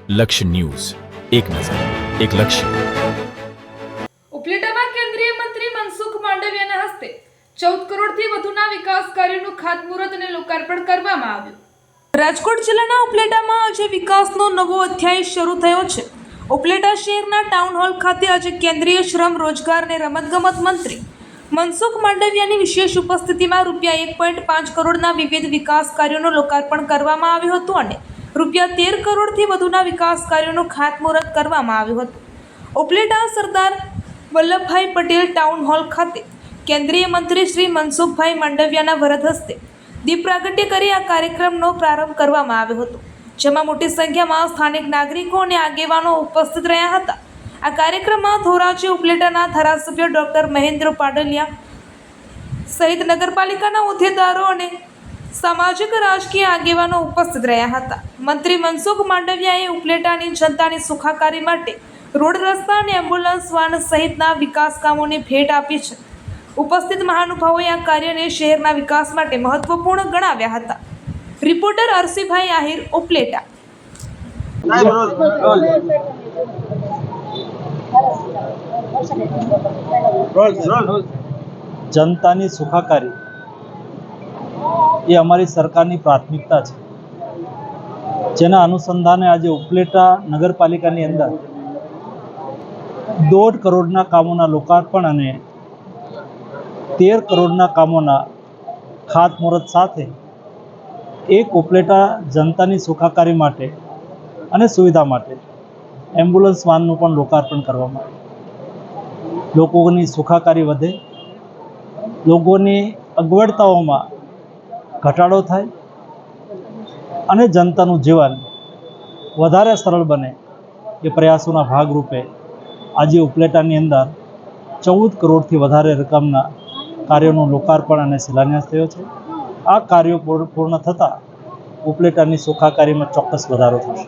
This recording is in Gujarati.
લક્ષ્ય ન્યૂઝ, એક નજર, એક લક્ષ્ય. ઉપલેટામાં કેન્દ્રીય મંત્રી મનસુખ માંડવિયાના હસ્તે 14 કરોડથી વધુના વિકાસ કાર્યોનું ખાતમુહૂર્ત અને લોકાર્પણ કરવામાં આવ્યું. રાજકોટ જિલ્લાના ઉપલેટામાં આજે વિકાસનો નવો અધ્યાય શરૂ થયો છે. ઉપલેટા શહેરના ટાઉન હોલ ખાતે આજે કેન્દ્રીય શ્રમ, રોજગાર અને રમતગમત મંત્રી મનસુખ માંડવિયાની વિશેષ ઉપસ્થિતિમાં ₹1.5 કરોડના વિવિધ વિકાસ કાર્યોનું લોકાર્પણ કરવામાં આવ્યું હતું અને ₹13 કરોડથી વધુના વિકાસ કાર્યોનું ખાતમુહૂર્ત કરવામાં આવ્યું હતું. ઉપલેટા સરદાર વલ્લભભાઈ પટેલ ટાઉન હોલ ખાતે કેન્દ્રીય મંત્રી શ્રી મનસુખભાઈ માંડવિયાના વરદ હસ્તે દીપ પ્રાગટ્ય કરી આ કાર્યક્રમનો પ્રારંભ કરવામાં આવ્યો હતો, જેમાં મોટી સંખ્યામાં સ્થાનિક નાગરિકો અને આગેવાનો ઉપસ્થિત રહ્યા હતા. આ કાર્યક્રમમાં ધોરાજી ઉપલેટાના ધારાસભ્ય ડોક્ટર મહેન્દ્ર પાડલિયા સહિત નગરપાલિકાના હોદ્દેદારો અને સામાજિક રાજકીય આગેવાનો ઉપસ્થિત રહ્યા હતા. મંત્રી મનસુખ માંડવિયાએ ઉપલેટાની જનતાની સુખાકારી માટે રોડ, રસ્તા અને એમ્બ્યુલન્સ વાન સહિતના વિકાસ કામોની ભેટ આપી છે. ઉપસ્થિત મહાનુભાવોએ આ કાર્યને શહેરના વિકાસ માટે મહત્વપૂર્ણ ગણાવ્યા હતા. રિપોર્ટર અરસીભાઈ આહિર, ઉપલેટા. જનતાની સુખાકારી એ અમારી સરકારની પ્રાથમિકતા છે, જેના અનુસંધાને આજે ઉપલેટા નગરપાલિકાની અંદર 1.5 કરોડના કામોના લોકાર્પણ અને 13 કરોડના કામોના ખાતમુહૂર્ત સાથે એક ઉપલેટા જનતાની સુખાકારી માટે અને સુવિધા માટે એમ્બ્યુલન્સ વાનનું પણ લોકાર્પણ કરવામાં આવ્યું. લોકોની સુખાકારી વધે, લોકોની અગવડતાઓમાં ઘટાડો થાય અને જનતાનું જીવન વધારે સરળ બને એ પ્રયાસોના ભાગરૂપે આજે ઉપલેટાની અંદર 14 કરોડથી વધારે રકમના કાર્યોનું લોકાર્પણ અને શિલાન્યાસ થયો છે. આ કાર્યો પૂર્ણ થતાં ઉપલેટાની સુખાકારીમાં ચોક્કસ વધારો થશે.